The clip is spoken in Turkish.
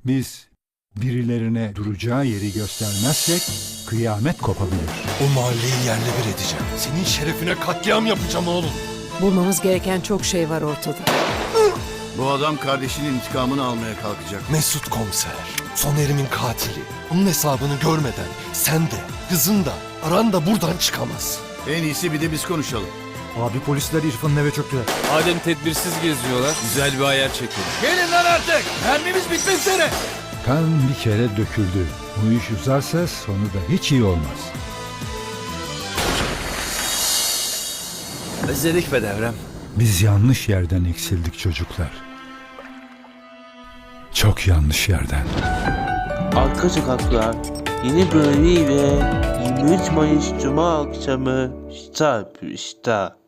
Biz birilerine duracağı yeri göstermezsek kıyamet kopabilir. O mahalleyi yerle bir edeceğim. Senin şerefine katliam yapacağım oğlum. Bulmamız gereken çok şey var ortada. Bu adam kardeşinin intikamını almaya kalkacak. Mesut komiser, Soner'imin katili. Onun hesabını görmeden sen de, kızın da, aran da buradan çıkamaz. En iyisi bir de biz konuşalım. Abi polisler İrfan'ın eve çöktüler. Adem tedbirsiz geziyorlar. Güzel bir ayar çekelim. Gelin lan artık! Mermimiz bitmek üzere! Kan bir kere döküldü. Bu iş uzarsa sonu da hiç iyi olmaz. Özledik be Devrem. Biz yanlış yerden eksildik çocuklar. Çok yanlış yerden. Arka Sokaklar yeni bölümüyle 23 Mayıs Cuma akşamı start.